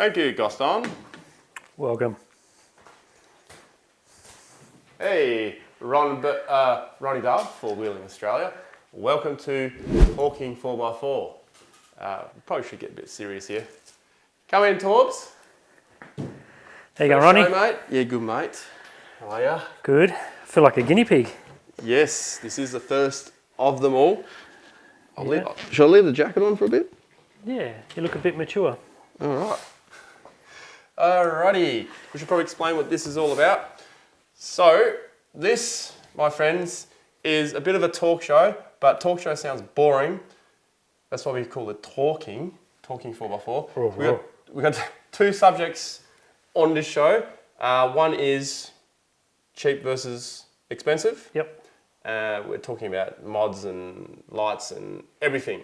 Thank you, Gaston. Welcome. Hey, Ronnie Dove for Wheeling Australia. Welcome to Talking 4x4. Probably should get a bit serious here. Come in, Torbs. How you going, Ronnie? Show, mate. Yeah, good, mate. How are ya? Good. I feel like a guinea pig. Yes, this is the first of them all. Shall I leave the jacket on for a bit? Yeah, you look a bit mature. All right. Alrighty, we should probably explain what this is all about. So, this, my friends, is a bit of a talk show, but talk show sounds boring. That's why we call it talking 4x4. We got two subjects on this show. One is cheap versus expensive. Yep. We're talking about mods and lights and everything.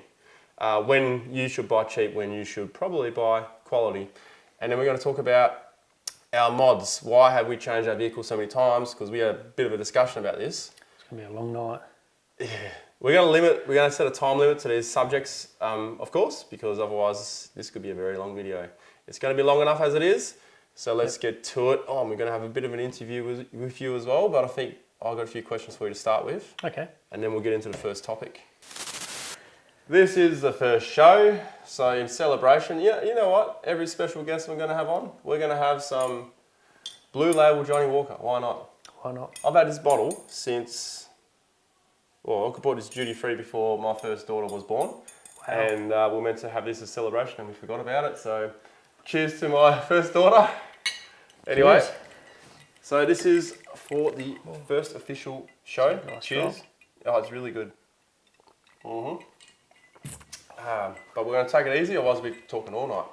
When you should buy cheap, when you should probably buy quality. And then we're going to talk about our mods. Why have we changed our vehicle so many times? Because we had a bit of a discussion about this. It's going to be a long night. Yeah. We're going to set a time limit to these subjects, of course, because otherwise this could be a very long video. It's going to be long enough as it is. So let's get to it. Oh, we're going to have a bit of an interview with you as well, but I think I've got a few questions for you to start with. Okay. And then we'll get into the first topic. This is the first show, so in celebration, you know what? Every special guest we're going to have on, we're going to have some Blue Label Johnny Walker. Why not? Why not? I've had this bottle since, I bought this duty free before my first daughter was born. Wow. And we're meant to have this as a celebration and we forgot about it, so cheers to my first daughter. Anyway, cheers. So this is for the first official show. Nice. Cheers. Job. Oh, it's really good. Mm-hmm. But we're going to take it easy, otherwise we'll be talking all night.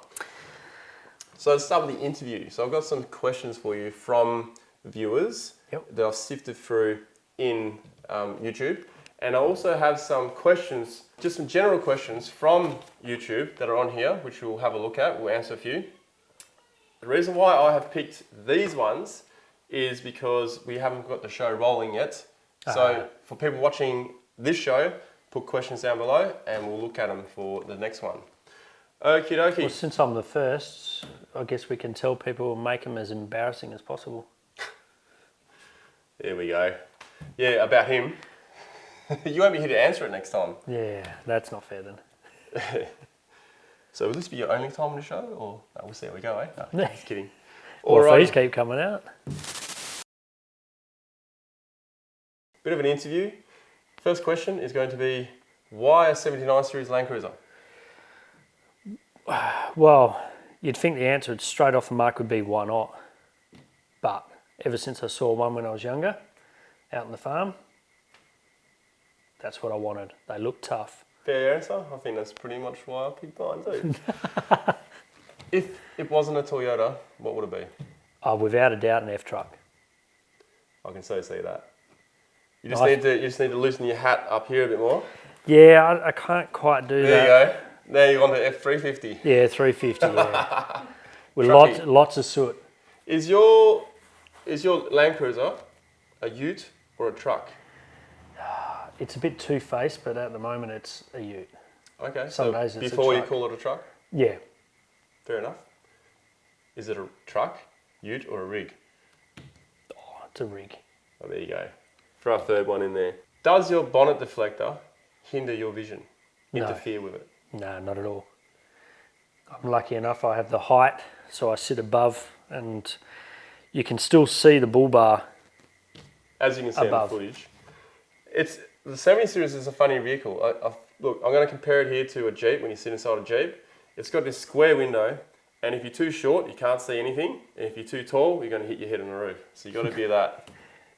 So let's start with the interview. So I've got some questions for you from viewers that I've sifted through in YouTube. And I also have some questions, just some general questions from YouTube that are on here, which we'll have a look at. We'll answer a few. The reason why I have picked these ones is because we haven't got the show rolling yet. So for people watching this show, put questions down below and we'll look at them for the next one. Okie dokie. Well, since I'm the first, I guess we can tell people, make them as embarrassing as possible. There we go. Yeah, about him. You won't be here to answer it next time. Yeah, that's not fair then. So will this be your only time on the show, or no, we'll see how we go, eh? No, just kidding. Well, fees keep coming out. Bit of an interview. First question is going to be, why a 79 Series Land Cruiser? Well, you'd think the answer straight off the mark would be why not? But ever since I saw one when I was younger, out on the farm, that's what I wanted. They look tough. Fair answer. I think that's pretty much why I picked mine too. If it wasn't a Toyota, what would it be? Without a doubt, an F-Truck. I can so see that. You just need to loosen your hat up here a bit more. Yeah, I can't quite do that. There you go. Now you're on the F350. Yeah, 350. Yeah. With lots of soot. Is your Land Cruiser a ute or a truck? It's a bit two-faced, but at the moment it's a ute. Okay. Some days it's before a you truck. call it a truck? Yeah. Fair enough. Is it a truck, ute, or a rig? Oh, it's a rig. Oh, there you go. For our third one in there. Does your bonnet deflector hinder your vision? Interfere with it? No, not at all. I'm lucky enough I have the height, so I sit above and you can still see the bull bar. As you can see above. In the footage. The 70 Series is a funny vehicle. Look, I'm going to compare it here to a Jeep. When you sit inside a Jeep, it's got this square window, and if you're too short, you can't see anything. And if you're too tall, you're going to hit your head on the roof. So you've got to be that.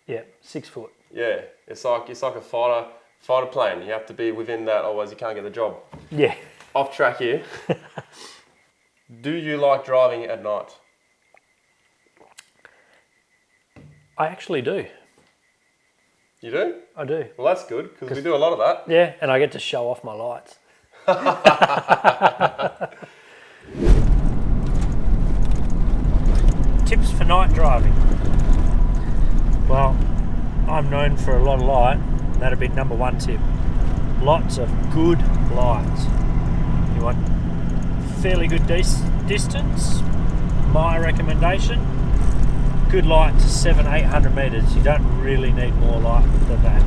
Yeah, 6 foot. Yeah, it's like a fighter plane. You have to be within that, otherwise you can't get the job. Yeah. Off track here. Do you like driving at night? I actually do. You do? I do. Well, that's good, because we do a lot of that. Yeah, and I get to show off my lights. Tips for night driving. Well, I'm known for a lot of light, and that'd be number one tip. Lots of good lights. You want fairly good distance, my recommendation, good light to 700-800 metres. You don't really need more light than that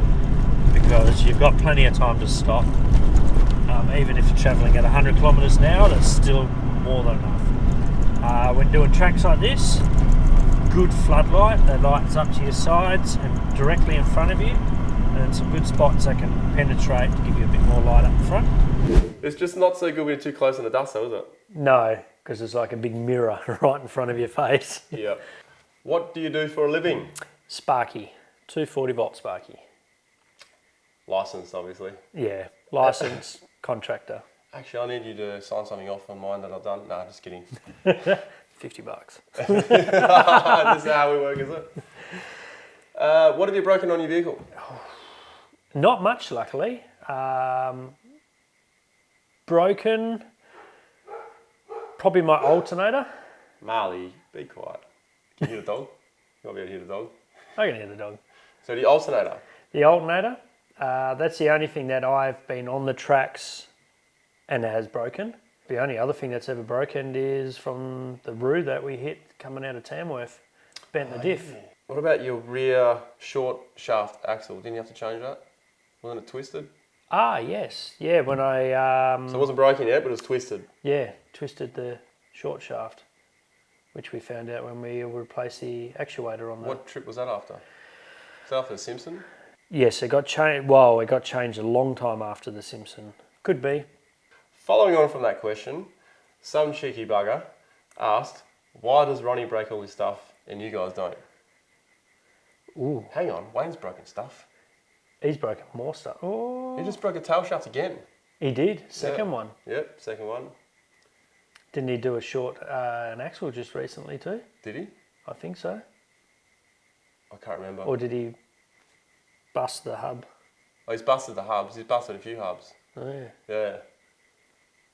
because you've got plenty of time to stop. Even if you're travelling at 100 kilometres an hour, that's still more than enough. When doing tracks like this, good floodlight that lights up to your sides and directly in front of you, and some good spots that can penetrate to give you a bit more light up front. It's just not so good when you're too close in the dust though, is it? No, because it's like a big mirror right in front of your face. Yeah. What do you do for a living? Sparky, 240 volt Sparky. Licensed, obviously. Yeah, licensed contractor. Actually, I need you to sign something off on mine that I've done. No, just kidding. $50. This is how we work, is it? What have you broken on your vehicle? Not much, luckily. Broken, probably my alternator. Marley, be quiet. Can you hear the dog? You might be able to hear the dog. I can hear the dog. So the alternator. The alternator, that's the only thing that I've been on the tracks and has broken. The only other thing that's ever broken is from the roo that we hit coming out of Tamworth. Bent the diff. Yeah. What about your rear short shaft axle? Didn't you have to change that? Wasn't it twisted? Ah, yes. Yeah, when I... So it wasn't broken yet, but it was twisted. Yeah, twisted the short shaft, which we found out when we replaced the actuator on that. What trip was that after? Was that after the Simpson? Yes, it got changed. Well, it got changed a long time after the Simpson. Could be. Following on from that question, some cheeky bugger asked, why does Ronnie break all his stuff and you guys don't? Ooh, Hang on, Wayne's broken stuff. he's broken more stuff. Oh, He just broke a tail shaft again. he did. Second one. Yep, second one. Didn't he do a short an axle just recently too? Did he? I think so. I can't remember. Or did he bust the hub? Oh, he's busted the hubs. He's busted a few hubs. Oh, yeah. Yeah.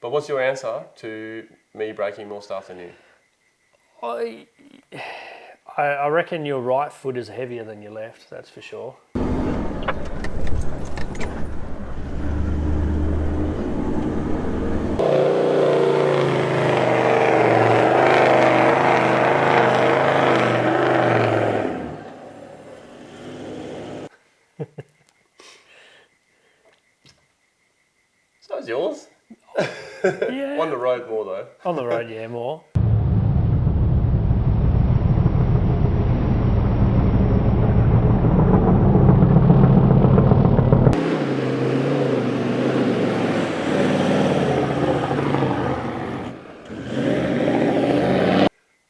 But what's your answer to me breaking more stuff than you? I reckon your right foot is heavier than your left, that's for sure. So's yours. Yeah. On the road more though. On the road, yeah, more.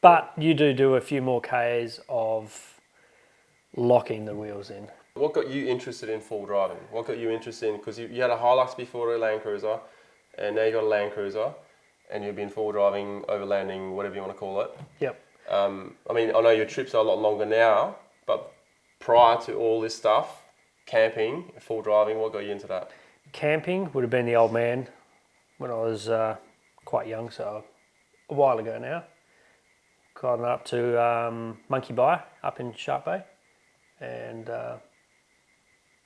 But you do a few more Ks of locking the wheels in. What got you interested in full driving? What got you interested in, because you had a Hilux before a Land Cruiser, and now you got a Land Cruiser, and you've been full driving, overlanding, whatever you want to call it. Yep. I mean, I know your trips are a lot longer now, but prior to all this stuff, camping, full driving, what got you into that? Camping would have been the old man when I was quite young, so a while ago now. Gone up to Monkey Bay up in Sharp Bay, and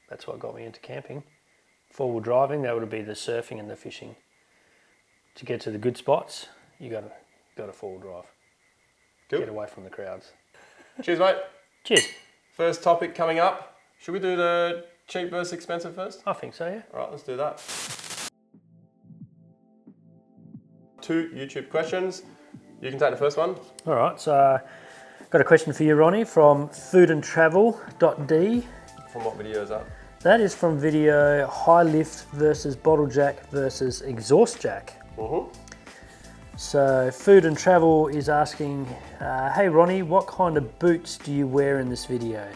that's what got me into camping. Four-wheel driving, that would be the surfing and the fishing. To get to the good spots, you got to four-wheel drive. Cool. Get away from the crowds. Cheers, mate. Cheers. First topic coming up. Should we do the cheap versus expensive first? I think so, yeah. All right, let's do that. 2 YouTube questions. You can take the first one. All right, so got a question for you, Ronnie, from foodandtravel.d. From what video is that? That is from video high lift versus bottle jack versus exhaust jack. Mm-hmm. So Food and Travel is asking, hey Ronnie, what kind of boots do you wear in this video?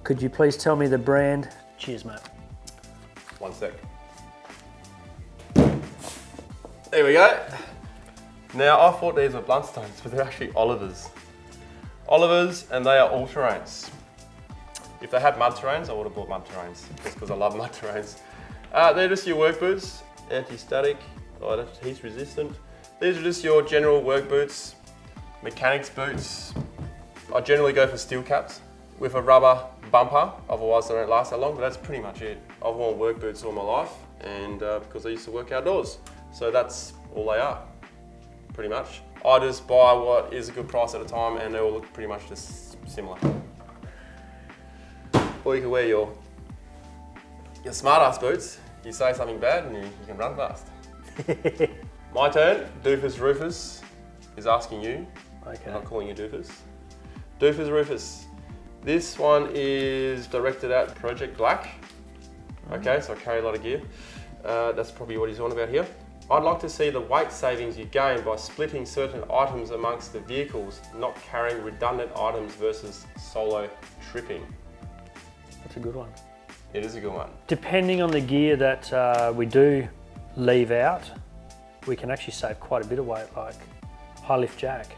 Could you please tell me the brand? Cheers, mate. 1 sec. There we go. Now, I thought these were Bluntstones, but they're actually Olivers. Olivers, and they are all-terrains. If they had mud terrains, I would have bought mud terrains, just because I love mud terrains. They're just your work boots, anti-static, heat resistant. These are just your general work boots, mechanics boots. I generally go for steel caps with a rubber bumper, otherwise they don't last that long, but that's pretty much it. I've worn work boots all my life, and because I used to work outdoors. So that's all they are, pretty much. I just buy what is a good price at a time, and they all look pretty much just similar. Or you can wear your smart ass boots. You say something bad and you can run fast. My turn. Doofus Rufus is asking you. Okay. I'm not calling you Doofus. Doofus Rufus. This one is directed at Project Black. Okay, so I carry a lot of gear. That's probably what he's on about here. I'd like to see the weight savings you gain by splitting certain items amongst the vehicles, not carrying redundant items versus solo tripping. That's a good one. It is a good one. Depending on the gear that we do leave out, we can actually save quite a bit of weight, like high lift jack.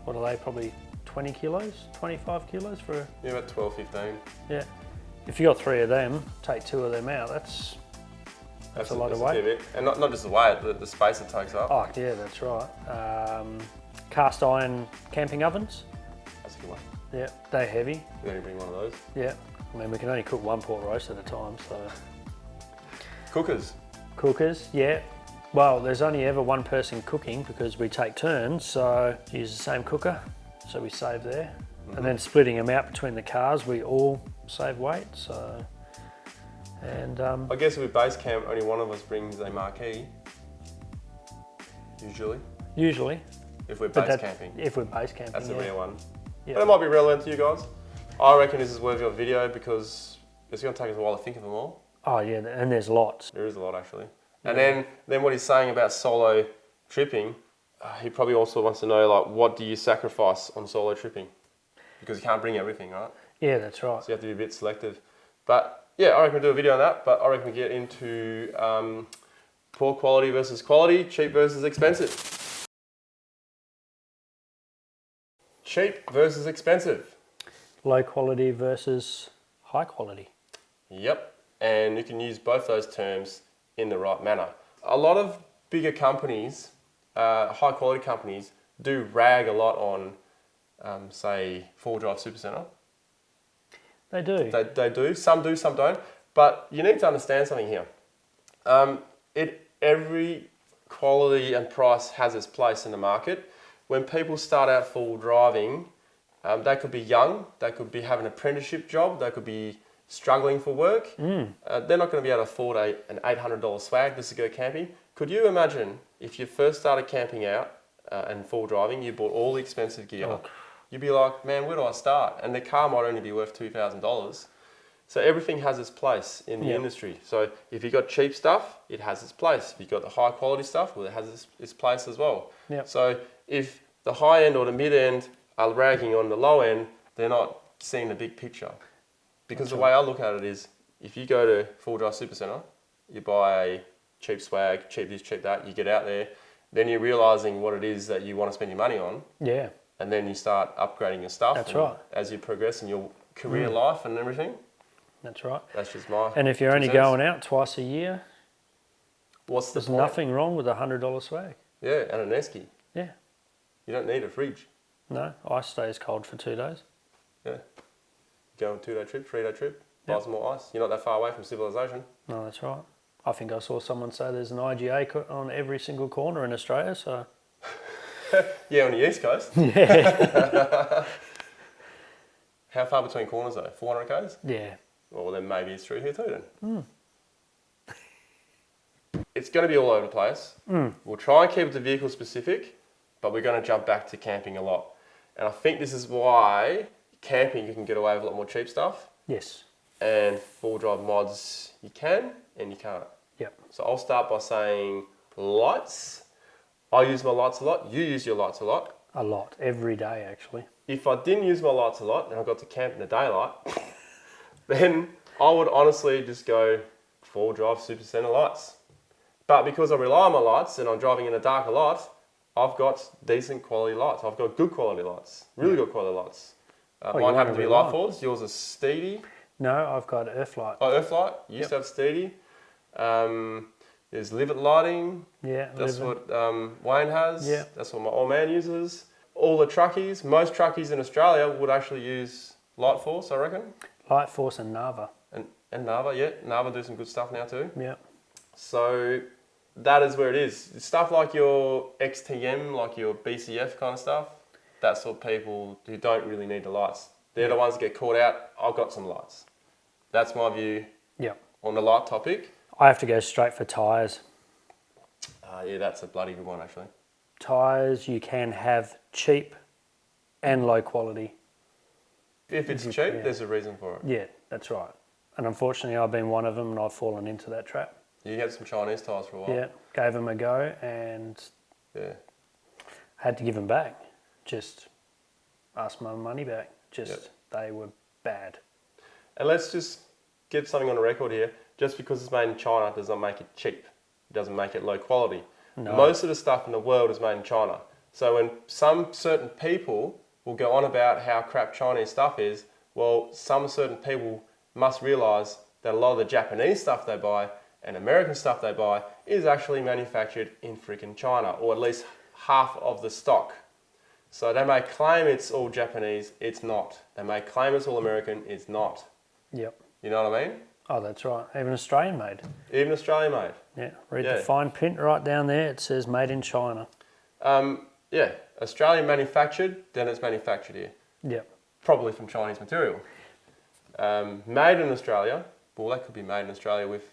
What are they, probably 20 kilos, 25 kilos for a... Yeah, about 12, 15. Yeah. If you got 3 of them, take 2 of them out, that's a lot of weight. Bit. And not just the weight, the space it takes up. Oh, yeah, that's right. Cast iron camping ovens. That's a good one. Yeah, they're heavy. You only bring one of those. Yeah. I mean, we can only cook 1 pork roast at a time, so... Cookers. Cookers, yeah. Well, there's only ever one person cooking because we take turns, so use the same cooker, so we save there. And then splitting them out between the cars, we all save weight, so... And I guess if we base camp, only one of us brings a marquee. Usually. Usually. If we're base camping. If we're base camping, That's a rare one. Yeah. But it might be relevant to you guys. I reckon this is worthy of video because it's going to take us a while to think of them all. Oh yeah, and there's lots. There is a lot actually. And then what he's saying about solo tripping, he probably also wants to know, like, what do you sacrifice on solo tripping? Because you can't bring everything, right? Yeah, that's right. So you have to be a bit selective. But yeah, I reckon we'll do a video on that, but I reckon we get into poor quality versus quality, cheap versus expensive. Cheap versus expensive. Low quality versus high quality. Yep, and you can use both those terms in the right manner. A lot of bigger companies, high quality companies, do rag a lot on, say, 4-Drive Supercenter. They do. They do, some don't. But you need to understand something here. Every quality and price has its place in the market. When people start out full driving, they could be young, they could be having an apprenticeship job, they could be struggling for work. They're not going to be able to afford an $800 swag just to go camping. Could you imagine if you first started camping out and full driving, you bought all the expensive gear? Oh. You'd be like, man, where do I start? And the car might only be worth $2,000. So everything has its place in the industry. So if you've got cheap stuff, it has its place. If you've got the high quality stuff, well, it has its place as well. Yep. So if the high end or the mid end are ragging on the low end, they're not seeing the big picture. Because the way I look at it is, if you go to 4-Drive Supercenter, you buy a cheap swag, cheap this, cheap that, you get out there, then you're realising what it is that you want to spend your money on. Yeah. And then you start upgrading your stuff. That's right. As you progress in your career life and everything. That's right. That's just my... And if you're only going out twice a year, there's nothing wrong with a $100 swag. Yeah, and an esky. Yeah. You don't need a fridge. No, ice stays cold for 2 days. Yeah. Go on a 2-day trip, 3-day trip, buy some more ice. You're not that far away from civilization. No, that's right. I think I saw someone say there's an IGA on every single corner in Australia, so... Yeah, on the East Coast. Yeah. How far between corners though? 400 k's? Yeah. Well, then maybe it's through here too then. It's going to be all over the place. We'll try and keep it to vehicle specific, but we're going to jump back to camping a lot. And I think this is why camping you can get away with a lot more cheap stuff. Yes. And 4-drive mods you can and you can't. Yep. So I'll start by saying lights. I use my lights a lot. You use your lights a lot. A lot. Every day, actually. If I didn't use my lights a lot and I got to camp in the daylight, then I would honestly just go 4-drive Supercenter lights. But because I rely on my lights and I'm driving in the dark a lot, I've got decent quality lights. I've got good quality lights. Really good quality lights. Mine happen to be light force. Yours is Steedy. No, I've got Earthlight. Oh, Earthlight. You used to have Steedy. There's Live It lighting. Yeah, that's what Wayne has. Yeah. That's what my old man uses. All the truckies, most truckies in Australia would actually use Light Force, I reckon. Light Force and Nava. And Nava, yeah. Nava do some good stuff now too. Yeah. So that is where it is. Stuff like your XTM, like your BCF kind of stuff, that's for people who don't really need the lights. They're the ones that get caught out. I've got some lights. That's my view on the light topic. I have to go straight for tyres. Yeah, that's a bloody good one, actually. Tyres, you can have cheap and low quality. If it's cheap, there's a reason for it. Yeah, that's right. And unfortunately, I've been one of them and I've fallen into that trap. You had some Chinese tyres for a while. Yeah, gave them a go and had to give them back. Just asked my money back. They were bad. And let's just get something on the record here. Just because it's made in China does not make it cheap. It doesn't make it low quality. No. Most of the stuff in the world is made in China. So when some certain people will go on about how crap Chinese stuff is, well, some certain people must realise that a lot of the Japanese stuff they buy and American stuff they buy is actually manufactured in freaking China, or at least half of the stock. So they may claim it's all Japanese, it's not. They may claim it's all American, it's not. Yep. You know what I mean? Oh, that's right. Even Australian made. Even Australian made. Yeah. Read the fine print right down there. It says made in China. Yeah. Australian manufactured, then it's manufactured here. Yep. Probably from Chinese material. Made in Australia, well, that could be made in Australia with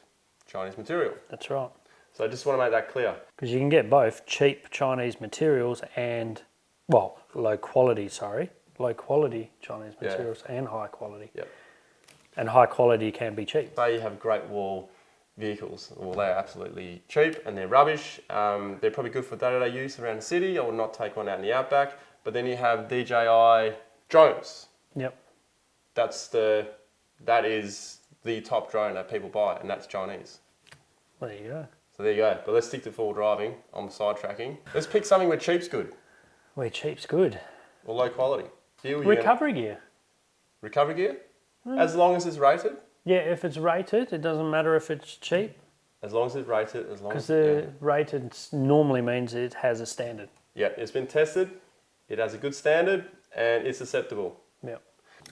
Chinese material. That's right. So I just want to make that clear. Because you can get both cheap Chinese materials and, well, low quality Chinese materials and high quality. Yep. And high quality can be cheap. Say you have Great Wall vehicles. Well, they're absolutely cheap and they're rubbish. They're probably good for day-to-day use around the city. I would not take one out in the outback. But then you have DJI drones. Yep. That is the top drone that people buy, and that's Chinese. There you go. So there you go. But let's stick to four-wheel driving. I'm sidetracking. Let's pick something where cheap's good. Where cheap's good. Or low quality. Recovery gear. Recovery gear? As long as it's rated? Yeah, if it's rated, it doesn't matter if it's cheap. As long as it's rated, Because the rated normally means it has a standard. Yeah, it's been tested, it has a good standard, and it's acceptable. Yeah.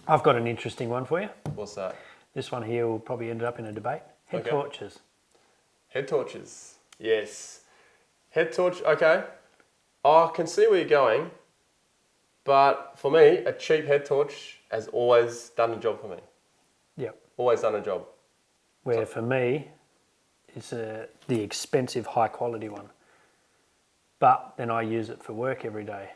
I've got an interesting one for you. What's that? This one here will probably end up in a debate. Head torches. Head torches. Yes. Head torch, okay. I can see where you're going, but for me, a cheap head torch has always done the job for me. Yep. Always done a job. Where for me, it's the expensive high quality one. But then I use it for work every day.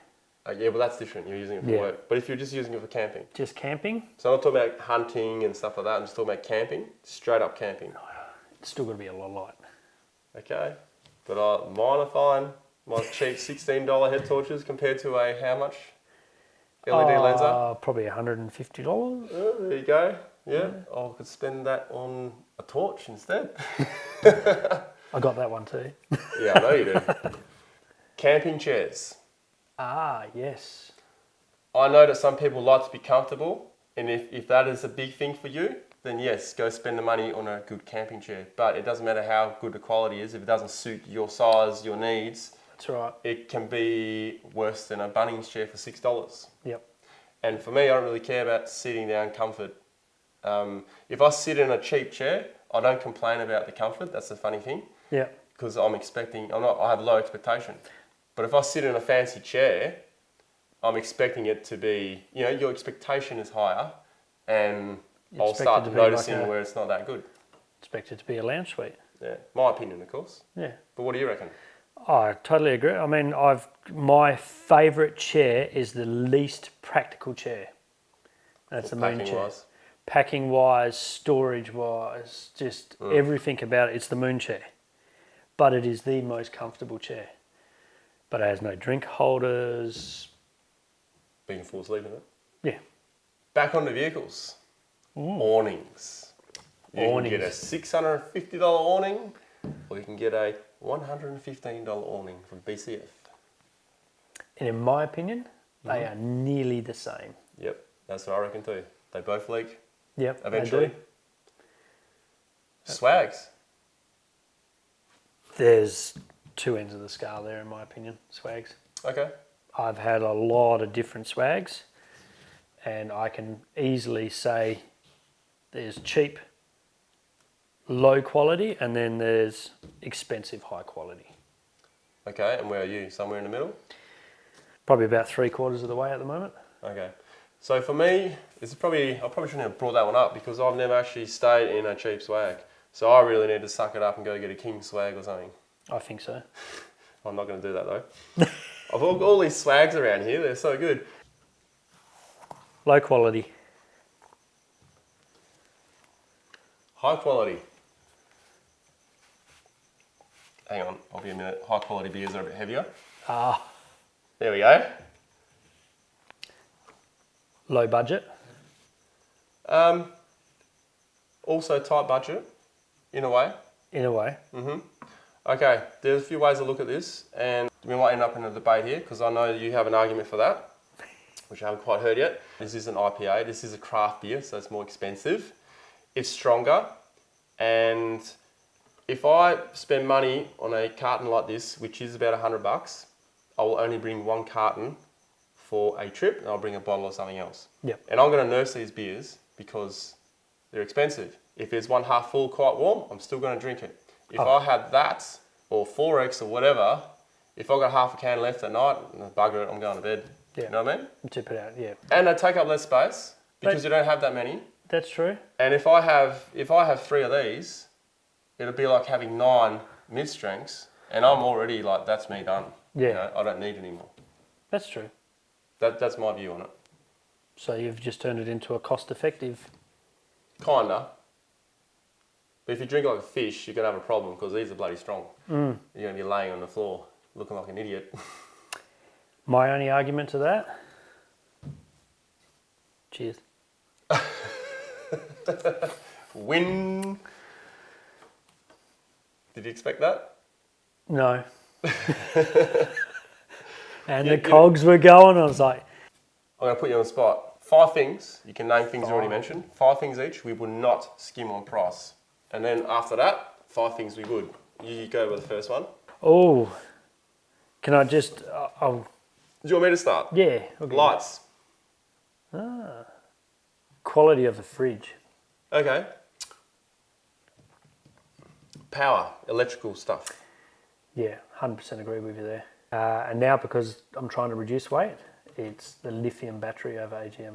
Yeah, well that's different. You're using it for work. But if you're just using it for camping. Just camping? So I'm not talking about hunting and stuff like that. I'm just talking about camping. Straight up camping. It's still got to be a lot light. Okay. But mine are fine. My cheap $16 head torches compared to a how much? LED lenser? Probably $150. Oh, there you go. Yeah. I could spend that on a torch instead. I got that one too. Yeah, I know you do. Camping chairs. Ah, yes. I know that some people like to be comfortable, and if that is a big thing for you, then yes, go spend the money on a good camping chair. But it doesn't matter how good the quality is, if it doesn't suit your size, your needs. That's right. It can be worse than a Bunnings chair for $6. Yep. And for me, I don't really care about sitting down comfort. If I sit in a cheap chair, I don't complain about the comfort. That's the funny thing. Yeah. Because I have low expectation. But if I sit in a fancy chair, I'm expecting it to be, your expectation is higher, and I'll start noticing where it's not that good. Expect it to be a lounge suite. Yeah, my opinion, of course. Yeah. But what do you reckon? I totally agree. I mean, my favourite chair is the least practical chair. That's the main chair. Wise? Packing wise, storage wise, just everything about it. It's the moon chair. But it is the most comfortable chair. But it has no drink holders. But you can fall asleep in it. Yeah. Back on the vehicles. Awnings. You can get a $650 awning, or you can get a $115 awning from BCF. And in my opinion, they are nearly the same. Yep, that's what I reckon too. They both leak. Yep, eventually. they do. Swags. There's two ends of the scale there, in my opinion, swags. Okay. I've had a lot of different swags, and I can easily say there's cheap low quality, and then there's expensive high quality. Okay, and where are you? Somewhere in the middle? Probably about 3/4 of the way at the moment. Okay. So for me, I probably shouldn't have brought that one up because I've never actually stayed in a cheap swag. So I really need to suck it up and go get a king swag or something. I think so. I'm not going to do that though. I've all these swags around here, they're so good. Low quality. High quality. Hang on, I'll be a minute. High quality beers are a bit heavier. There we go. Low budget. Also tight budget, in a way. In a way. Okay, there's a few ways to look at this, and we might end up in a debate here because I know you have an argument for that, which I haven't quite heard yet. This is an IPA, this is a craft beer, so it's more expensive. It's stronger, and if I spend money on a carton like this, which is about $100, I will only bring one carton for a trip, and I'll bring a bottle of something else. Yep. And I'm going to nurse these beers because they're expensive. If it's one half full, quite warm, I'm still going to drink it. If I had that, or 4X or whatever, if I got half a can left at night, bugger it, I'm going to bed. Yeah. You know what I mean? Tip it out, yeah. And they take up less space because you don't have that many. That's true. And if I have 3 of these, it'll be like having 9 mid-strengths, and I'm already like, that's me done. Yeah. You know, I don't need any more. That's true. That's my view on it. So you've just turned it into a cost-effective. Kinda. But if you drink like a fish, you're going to have a problem because these are bloody strong. You're going to be laying on the floor looking like an idiot. My only argument to that. Cheers. Win. Did you expect that? No. And the cogs were going. I was like, I'm going to put you on the spot. 5 things, you can name things you already mentioned. 5 things each, we would not skim on price. And then after that, 5 things we would. You go with the first one. oh, can I just, Do you want me to start? yeah. Okay. Lights. Quality of the fridge. Okay. Power, electrical stuff. Yeah, 100% agree with you there. And now because I'm trying to reduce weight, it's the lithium battery over AGM.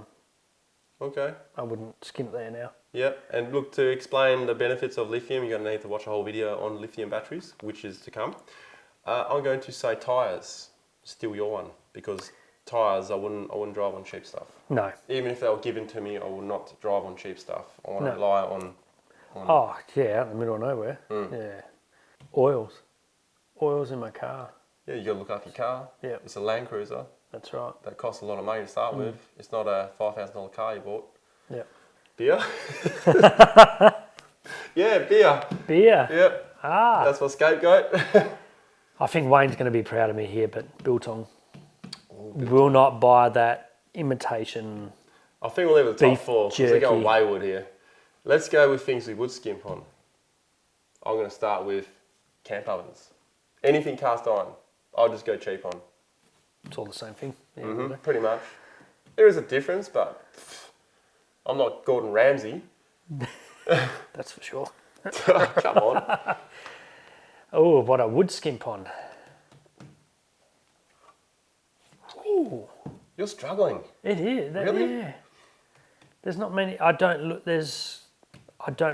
Okay. I wouldn't skimp there now. Yep. And look, to explain the benefits of lithium, you're going to need to watch a whole video on lithium batteries, which is to come. I'm going to say tyres. Steal your one, because tyres, I wouldn't drive on cheap stuff. No. Even if they were given to me, I would not drive on cheap stuff. I want to No. rely on. Oh, yeah, out in the middle of nowhere. Yeah. Oils. Oils in my car. Yeah, you got to look after your car. Yeah. It's a Land Cruiser. That's right. That costs a lot of money to start with. It's not a $5,000 car you bought. Yeah. Beer? Yeah, beer. Beer. Yep. That's my scapegoat. I think Wayne's going to be proud of me here, but Biltong will not buy that imitation. I think we'll leave it at the top Beef 4 because we're going jerky. wayward here. Let's go with things we would skimp on. I'm going to start with camp ovens. Anything cast iron, I'll just go cheap on. It's all the same thing. Yeah, Pretty much. There is a difference, but I'm not Gordon Ramsay. That's for sure. Come on. Oh, what I would skimp on. Ooh, You're struggling. it is. Really? Yeah. There's not many. I don't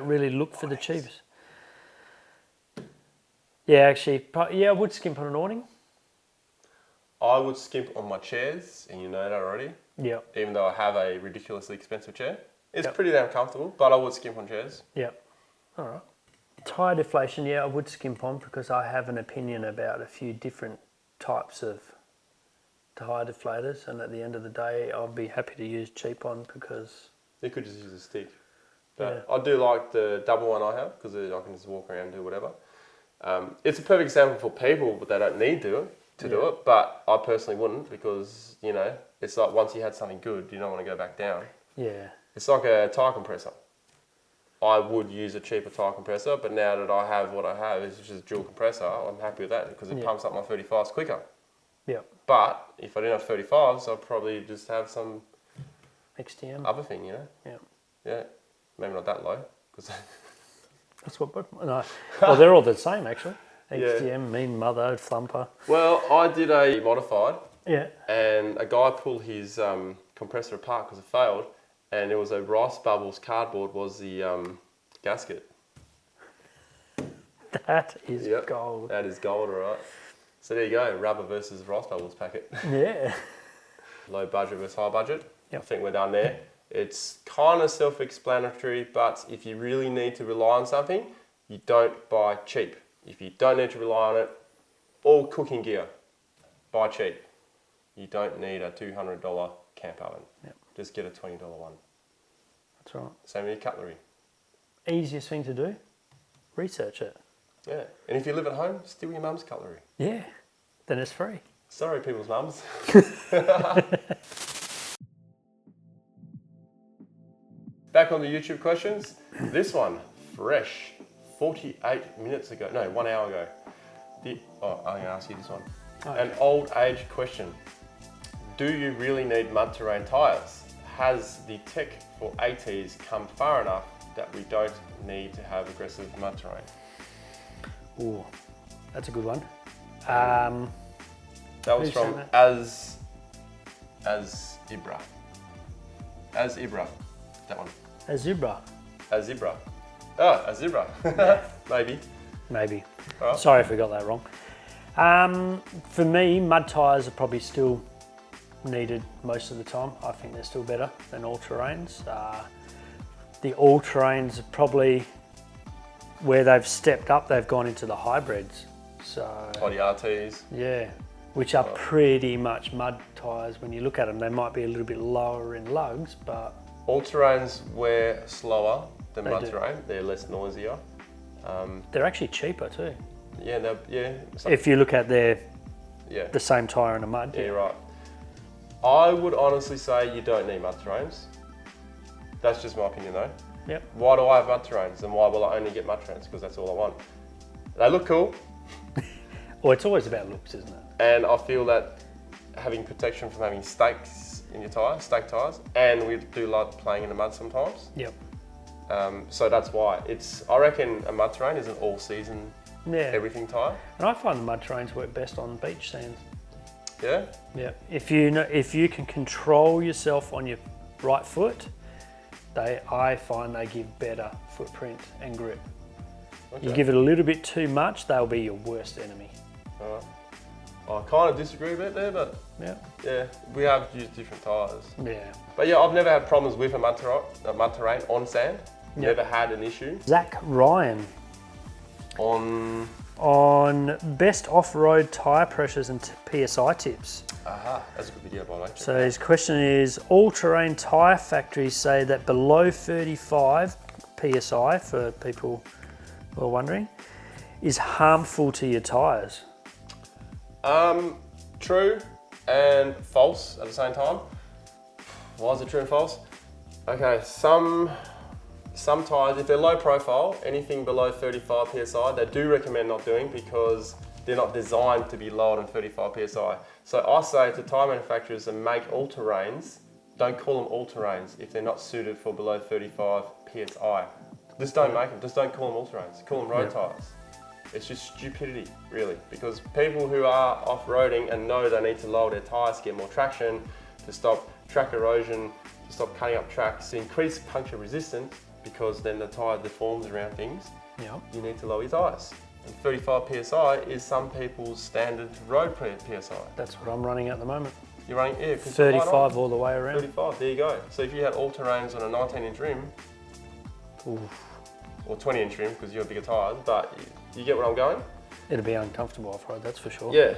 really look for the cheapest. Yeah, actually, I would skimp on an awning. I would skimp on my chairs, and you know that already. Yeah. Even though I have a ridiculously expensive chair. It's Yep. pretty damn comfortable, but I would skimp on chairs. Yeah. All right. Tyre deflation, yeah, I would skimp on because I have an opinion about a few different types of tyre deflators, and at the end of the day, I'll be happy to use cheap on because You could just use a stick. But I do like the double one I have because I can just walk around and do whatever. It's a perfect example for people, but they don't need to do it. But I personally wouldn't because, you know, it's like once you had something good, you don't want to go back down. yeah, It's like a tyre compressor. I would use a cheaper tyre compressor, but now that I have what I have, it's just a dual compressor, I'm happy with that because it pumps up my 35s quicker. yeah, But if I didn't have 35s, I'd probably just have some XTM. other thing, you know? Yeah. Yeah. Maybe not that low, because That's what. No. Well, they're all the same actually. Yeah. XDM, Mean Mother, Thumper. Well, I did a modified, Yeah. and a guy pulled his compressor apart because it failed, and it was a Rice Bubbles cardboard was the gasket. That is gold. That is gold, all right. So there you go, rubber versus Rice Bubbles packet. Yeah. Low budget versus high budget. Yep. I think we're done there. It's kind of self-explanatory, but if you really need to rely on something, you don't buy cheap. If you don't need to rely on it, all cooking gear, buy cheap. You don't need a $200 camp oven. Yep. Just get a $20 one. That's right. Same with your cutlery. Easiest thing to do, research it. Yeah, and if you live at home, steal your mum's cutlery. Yeah, then it's free. Sorry, people's mums. Back on the YouTube questions. This one, fresh, 48 minutes ago. No, 1 hour ago. I'm going to ask you this one. Okay. An old age question. Do you really need mud terrain tyres? Has the tech for ATs come far enough that we don't need to have aggressive mud terrain? Ooh, that's a good one. That was Who's from saying that? Ibra. That one. A zebra. Azibra. Oh, Azibra. Maybe. Maybe. All right. Sorry if we got that wrong. For me, mud tyres are probably still needed most of the time. I think they're still better than all-terrains. The all-terrains are probably where they've stepped up, they've gone into the hybrids. So Oh, the RTs. yeah, which are pretty much mud tyres. When you look at them, they might be a little bit lower in lugs, but All-terrains wear slower than They mud do. terrain. They're less noisier. they're actually cheaper too. If If you look at the yeah, same tyre in a mud. yeah, you're right. I would honestly say you don't need mud terrains. That's just my opinion though. Yep. Why do I have mud terrains and why will I only get mud terrains? Because that's all I want. They look cool, Well, it's always about looks, isn't it? and I feel that having protection from having stakes in your tyre, stake tyres, and we do like playing in the mud sometimes. Yep. So that's why I reckon a mud terrain is an all-season Yeah. everything tyre. And I find the mud terrains work best on beach sands. Yeah. Yeah. If you can control yourself on your right foot, I find they give better footprint and grip. Okay. You give it a little bit too much, they'll be your worst enemy. Alright. I kind of disagree a bit there, but Yeah. yeah, we have used different tyres. Yeah. But yeah, I've never had problems with a mud terrain on sand. Yep. Never had an issue. Zach Ryan On best off-road tyre pressures and PSI tips. that's a good video by the way. Check So it out. his question is, all-terrain tyre factories say that below 35 PSI, for people who are wondering, is harmful to your tyres. True and false at the same time. Why is it true and false? Okay, some tyres, if they're low profile, anything below 35 PSI, they do recommend not doing because they're not designed to be lower than 35 PSI. So I say to tyre manufacturers that make all-terrains, don't call them all-terrains if they're not suited for below 35 PSI. Just don't make them, just don't call them all-terrains, call them road Yep. tyres. It's just stupidity, really, because people who are off-roading and know they need to lower their tyres to get more traction, to stop track erosion, to stop cutting up tracks, to increase puncture resistance, because then the tyre deforms around things, Yep. you need to lower your tyres. And 35 PSI is some people's standard road PSI. That's what I'm running at the moment. You're running, yeah, 'cause it's light on. 35 all the way around. 35, there you go. So if you had all-terrains on a 19-inch rim, Oof. or 20-inch rim, because you have bigger tyres, but you get where I'm going? It'd be uncomfortable off-road, that's for sure. Yeah.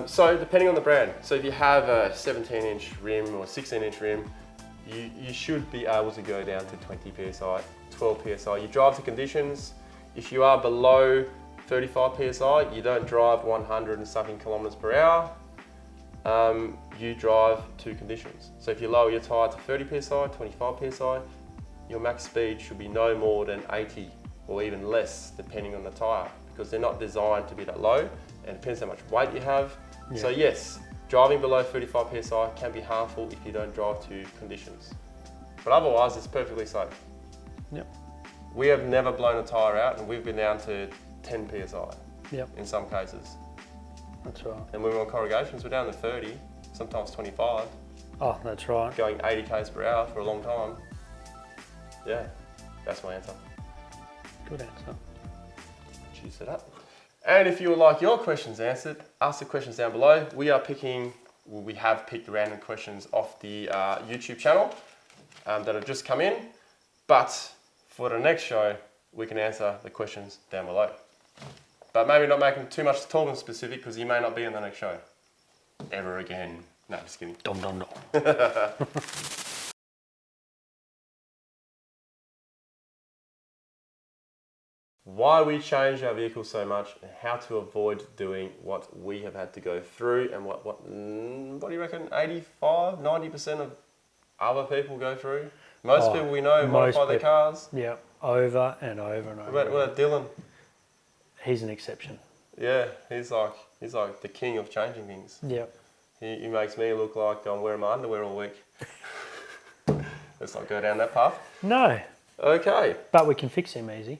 So depending on the brand, so if you have a 17-inch rim or 16-inch rim, you should be able to go down to 20 PSI, 12 PSI. You drive to conditions. If you are below 35 PSI, you don't drive 100 and something kilometers per hour. You drive to conditions. So if you lower your tyre to 30 PSI, 25 PSI, your max speed should be no more than 80 or even less depending on the tyre, because they're not designed to be that low, and it depends how much weight you have. Yeah. So yes, driving below 35 PSI can be harmful if you don't drive to conditions. But otherwise, it's perfectly safe. Yep. We have never blown a tyre out, and we've been down to 10 psi Yep, in some cases. that's right. And when we're on corrugations, we're down to 30, sometimes 25, Oh, that's right. going 80 k's per hour for a long time. Yeah, that's my answer. Good answer. Choose it up. And if you would like your questions answered, ask the questions down below. We have picked random questions off the YouTube channel that have just come in. But for the next show, we can answer the questions down below. But maybe not making too much Torben specific because he may not be in the next show. Ever again. No, just kidding. Dom, dom, dom. Why we change our vehicle so much and how to avoid doing what we have had to go through and what do you reckon 85, 90% of other people go through? Most people we know modify their cars. Yeah, over and over and over. What about Dylan? He's an exception. Yeah, he's like the king of changing things. Yep. He makes me look like I'm wearing my underwear all week. Let's not go down that path. No, Okay. but we can fix him easy.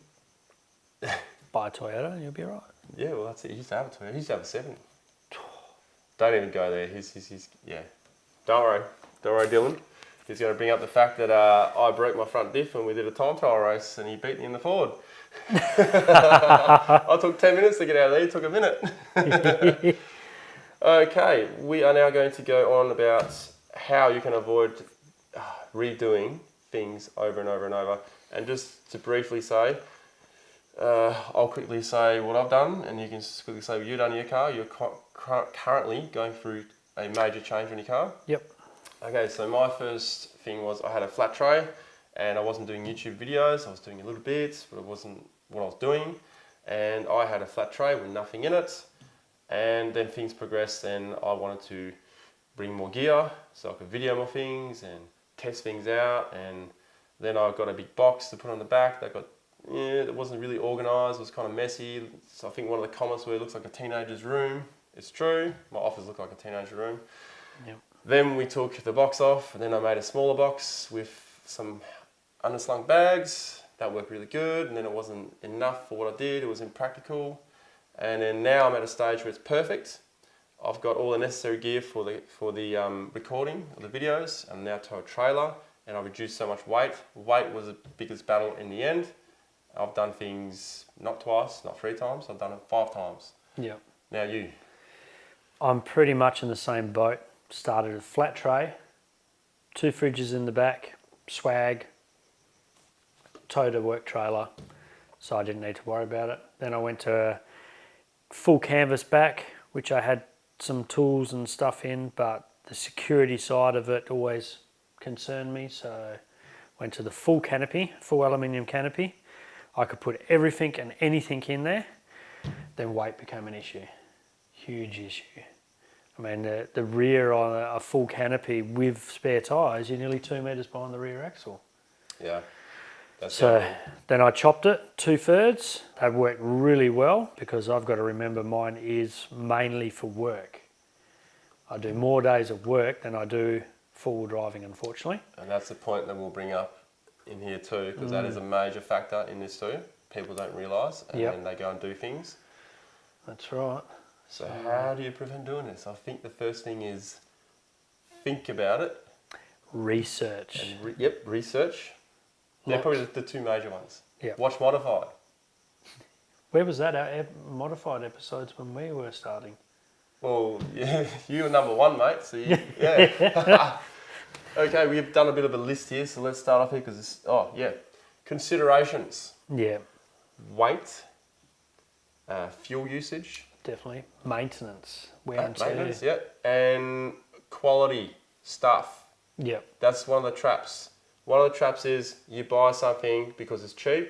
Buy a Toyota and you'll be right. Yeah, well that's it. He used to have a Toyota. He used to have a 7. Don't even go there. He's yeah. Don't worry, Dylan. He's going to bring up the fact that I broke my front diff when we did a time trial race and he beat me in the Ford. I took 10 minutes to get out of there. He took a minute. Okay, we are now going to go on about how you can avoid redoing things over and over and over. And just to briefly say, I'll quickly say what I've done, and you can quickly say what you've done in your car. You're currently going through a major change on your car. Yep. Okay, so my first thing was I had a flat tray, and I wasn't doing YouTube videos. I was doing a little bit, but it wasn't what I was doing. And I had a flat tray with nothing in it. And then things progressed, and I wanted to bring more gear so I could video more things and test things out. And then I got a big box to put on the back that it wasn't really organised. It was kind of messy. So I think one of the comments were, it looks like a teenager's room. It's true. My office looked like a teenager room. Yep. Then we took the box off, and then I made a smaller box with some underslung bags. That worked really good, and then it wasn't enough for what I did. It was impractical. And then now I'm at a stage where it's perfect. I've got all the necessary gear for the recording of the videos. I'm now tow a trailer, and I've reduced so much weight. Weight was the biggest battle in the end. I've done things not twice, not 3 times. I've done it 5 times. Yep. Now you. I'm pretty much in the same boat. Started a flat tray, 2 fridges in the back, swag, towed a work trailer, so I didn't need to worry about it. Then I went to a full canvas back, which I had some tools and stuff in, but the security side of it always concerned me, so went to the full canopy, full aluminium canopy. I could put everything and anything in there. Then weight became an issue, huge issue. I mean, the rear on a full canopy with spare tyres, you're nearly 2 metres behind the rear axle. Yeah. So then I chopped it 2/3. That worked really well because I've got to remember mine is mainly for work. I do more days of work than I do full driving, unfortunately. And that's the point that we'll bring up in here too, because that is a major factor in this too. People don't realise, and then they go and do things. That's right. So how do you prevent doing this? I think the first thing is think about it. Research. And research. They're probably the 2 major ones. Yep. Watch Modified. Where was that, our modified episodes when we were starting? Well, yeah, you were number 1, mate. So yeah. Okay, we've done a bit of a list here, so let's start off here because it's, considerations. Yeah. Weight, fuel usage. Definitely. Maintenance. Wear and tear. Maintenance, yeah. And quality stuff. Yep. That's one of the traps. One of the traps is you buy something because it's cheap,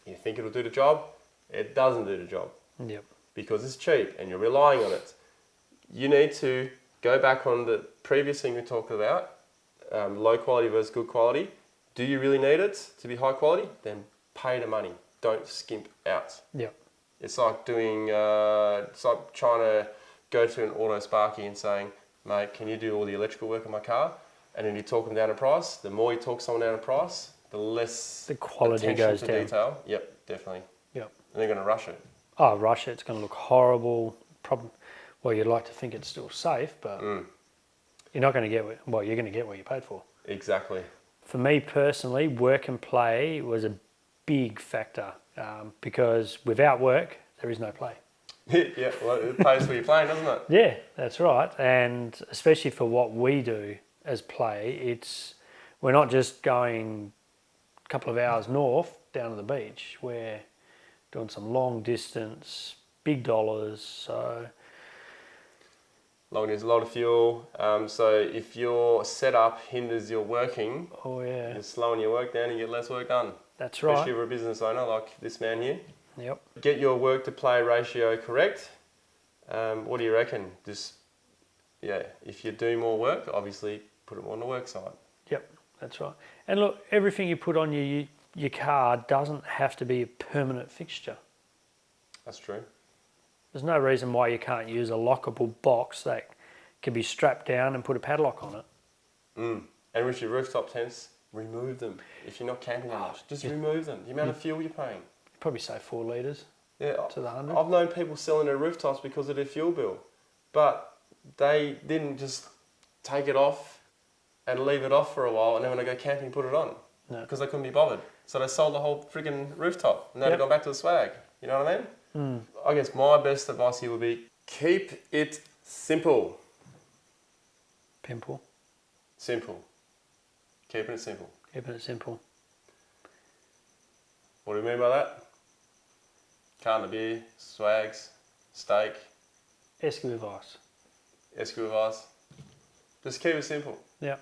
you think it'll do the job, it doesn't do the job. Yep. Because it's cheap and you're relying on it. You need to go back on the previous thing we talked about, low quality versus good quality. Do you really need it to be high quality? Then pay the money. Don't skimp out. Yep. It's like doing, it's like trying to go to an auto sparky and saying, mate, can you do all the electrical work on my car? And then you talk them down in price. The more you talk someone down in price, the less The quality attention goes to down. detail. Yep, definitely. Yep. And they're going to rush it. Oh, rush it. It's going to look horrible. Well, you'd like to think it's still safe, but you're not going to get you're going to get what you paid for. Exactly. For me personally, work and play was a big factor because without work, there is no play. Yeah, well, it pays for your playing, doesn't it? Yeah, that's right. And especially for what we do as play, we're not just going a couple of hours north down to the beach. We're doing some long distance, big dollars. So Long needs a lot of fuel. So if your setup hinders your working, yeah, you're slowing your work down and you get less work done. that's right. Especially if you're a business owner like this man here. Yep. Get your work to play ratio correct. What do you reckon? If you do more work, obviously put it more on the work side. Yep, that's right. And look, everything you put on your car doesn't have to be a permanent fixture. That's true. There's no reason why you can't use a lockable box that can be strapped down and put a padlock on it. And with your rooftop tents, remove them. If you're not camping that much, just remove them. The amount of fuel you're paying. Probably say 4 litres Yeah, to the 100. I've known people selling their rooftops because of their fuel bill, but they didn't just take it off and leave it off for a while, and then when they go camping, put it on because they couldn't be bothered. So they sold the whole frigging rooftop, and they've gone back to the swag. You know what I mean? I guess my best advice here would be keep it simple. Pimple. Simple. Keeping it simple. Keeping it simple. What do you mean by that? Carton of beer, swags, steak, Esky with ice. esky with ice. Just keep it simple. Yeah.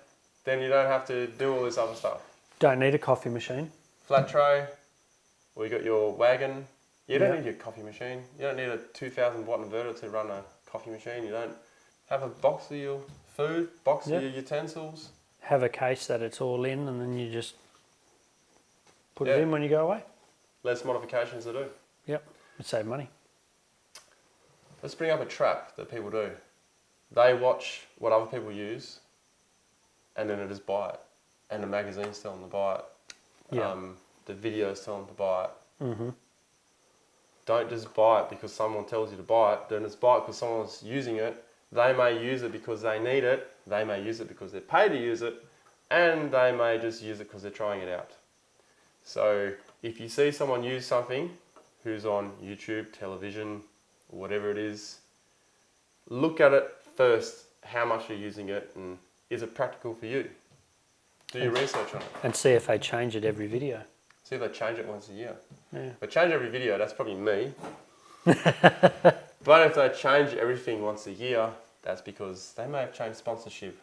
Then you don't have to do all this other stuff. Don't need a coffee machine. Flat tray, or you got your wagon. You don't need your coffee machine. You don't need a 2,000 watt inverter to run a coffee machine. You don't have a box for your food, box for your utensils. Have a case that it's all in, and then you just put it in when you go away. Less modifications to do. Yep. It'd save money. Let's bring up a trap that people do. They watch what other people use, and then they just buy it. And the magazine's tell them to buy it. Yeah. The videos tell them to buy it. Don't just buy it because someone tells you to buy it. Don't just buy it because someone's using it. They may use it because they need it. They may use it because they're paid to use it. And they may just use it because they're trying it out. So if you see someone use something who's on YouTube, television, whatever it is, look at it first, how much you're using it, and is it practical for you? Do your research on it. And see if they change it every video. See if they change it once a year. Yeah. If they change every video, that's probably me. But if they change everything once a year, that's because they may have changed sponsorship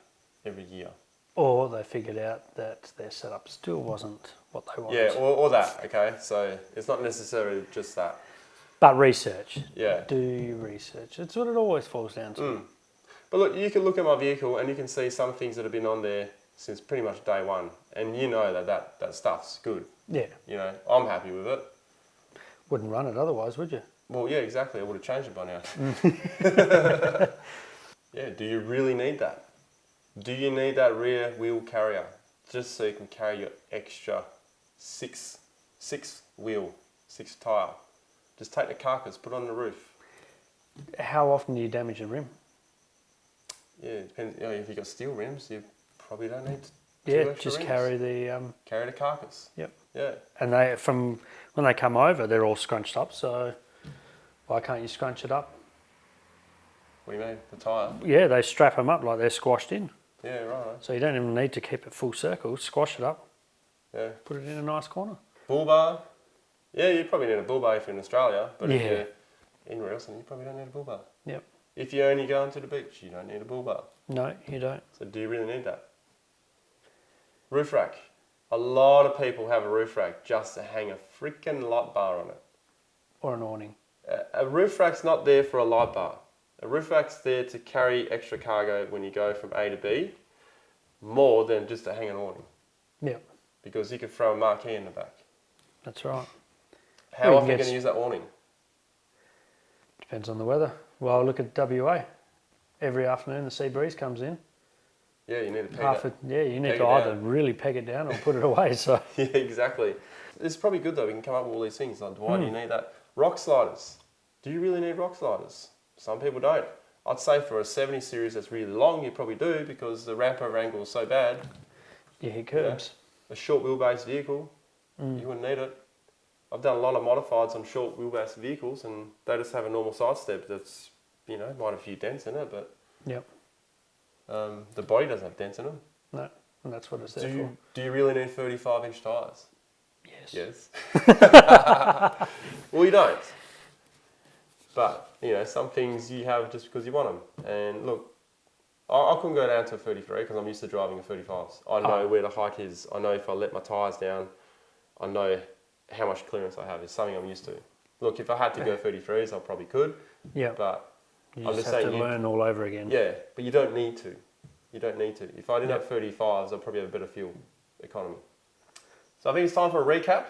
every year. Or they figured out that their setup still wasn't what they wanted. Yeah, or that, okay? So it's not necessarily just that. But research. Yeah. Do your research. That's what it always falls down to. But look, you can look at my vehicle and you can see some things that have been on there since pretty much day one. And you know that stuff's good. Yeah. You know, I'm happy with it. Wouldn't run it otherwise, would you? Well, yeah, exactly. I would have changed it by now. Yeah, do you really need that? Do you need that rear wheel carrier just so you can carry your extra six tire? Just take the carcass, put it on the roof. How often do you damage a rim? Yeah, it depends. You know, if you've got steel rims, you probably don't need Just rims. carry the... Carry the carcass. Yep. Yeah. And when they come over, they're all scrunched up, so why can't you scrunch it up? What do you mean? The tyre? Yeah, they strap them up like they're squashed in. Yeah, right. So you don't even need to keep it full circle. Squash it up. Yeah. Put it in a nice corner. Bull bar? Yeah, you probably need a bull bar if you're in Australia, but if you're anywhere else, then you probably don't need a bull bar. Yep. If you're only going to the beach, you don't need a bull bar. No, you don't. So do you really need that? Roof rack. A lot of people have a roof rack just to hang a freaking light bar on it. Or an awning. A roof rack's not there for a light bar. A roof rack's there to carry extra cargo when you go from A to B, more than just to hang an awning. Yep. Because you could throw a marquee in the back. That's right. How often are you going to use that awning? Depends on the weather. Well, look at WA. Every afternoon the sea breeze comes in. Yeah, you need to peg you need peg to it either down. really peg it down or put it away. So Yeah, exactly. It's probably good though. We can come up with all these things. Like, why do you need that? Rock sliders. Do you really need rock sliders? Some people don't. I'd say for a 70 series that's really long, you probably do because the ramp over angle is so bad. you hit curbs. A short wheelbase vehicle, you wouldn't need it. I've done a lot of modifieds on short wheelbase vehicles, and they just have a normal side step that's, might have a few dents in it, but Yep. the body doesn't have dents in them. No, and that's what it's there for. Do you really need 35-inch tyres? Yes. Yes. Well, you don't. But, some things you have just because you want them. And look, I couldn't go down to a 33 because I'm used to driving a 35s. I know where the hike is. I know if I let my tyres down, I know how much clearance I have. It's something I'm used to. Look, if I had to go 33s, I probably could. Yeah. But You I'm just just have saying to learn all over again. Yeah, but you don't need to. You don't need to. If I didn't have 35s, I'd probably have a better fuel economy. So I think it's time for a recap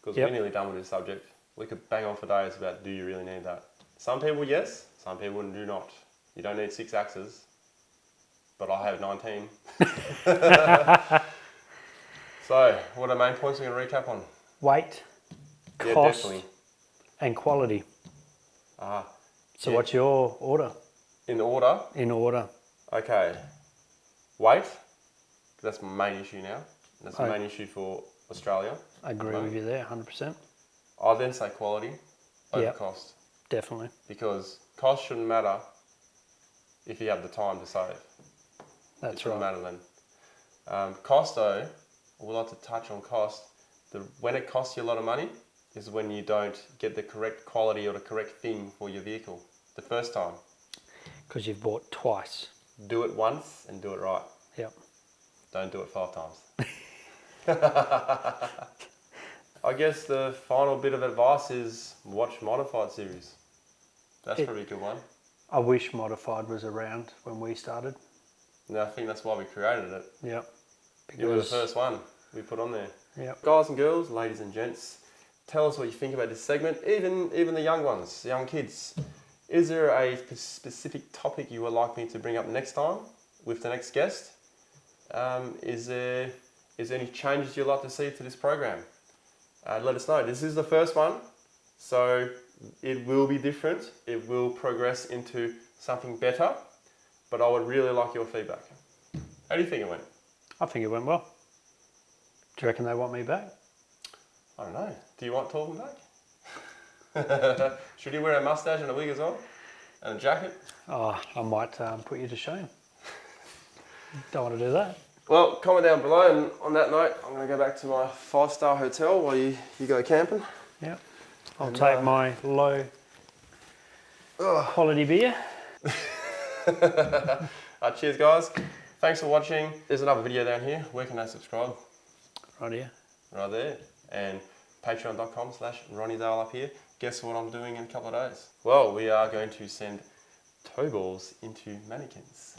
because we're nearly done with this subject. We could bang on for days about do you really need that? Some people, yes. Some people do not. You don't need 6 axes, but I have 19. So, what are the main points we're going to recap on? Weight, Yeah, cost, definitely. and quality. So yeah. what's your order? In order, In order. okay. Weight, that's my main issue now. That's the main issue for Australia. I agree with you there, 100%. I'll then say quality over cost. Definitely. Because cost shouldn't matter if you have the time to save. That's it shouldn't right. matter then. Cost though, I would like to touch on cost. When it costs you a lot of money is when you don't get the correct quality or the correct thing for your vehicle the first time. Because you've bought twice. Do it once and do it right. Yep. Don't do it 5 times. I guess the final bit of advice is watch Modified series. That's probably a good one. I wish Modified was around when we started. And I think that's why we created it. Yep. You were the first one we put on there. Yep. Guys and girls, ladies and gents, tell us what you think about this segment, even the young ones, the young kids. Is there a specific topic you would like me to bring up next time with the next guest? Is there any changes you'd like to see to this program? Let us know. This is the first one, so it will be different. It will progress into something better, but I would really like your feedback. How do you think it went? I think it went well. Do you reckon they want me back? I don't know. Do you want Torben back? Should he wear a mustache and a wig as well? And a jacket? Oh, I might put you to shame. Don't want to do that. Well, comment down below, and on that note, I'm going to go back to my 5-star hotel while you go camping. Yep. I'll take my low quality beer. Cheers, guys. Thanks for watching. There's another video down here. Where can they subscribe? Right here. Right there. And patreon.com/RonnieDale up here. Guess what I'm doing in a couple of days? Well, we are going to send toe balls into mannequins.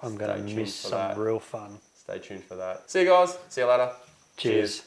I'm going to miss some real fun. Stay tuned for that. See you guys. See you later. Cheers.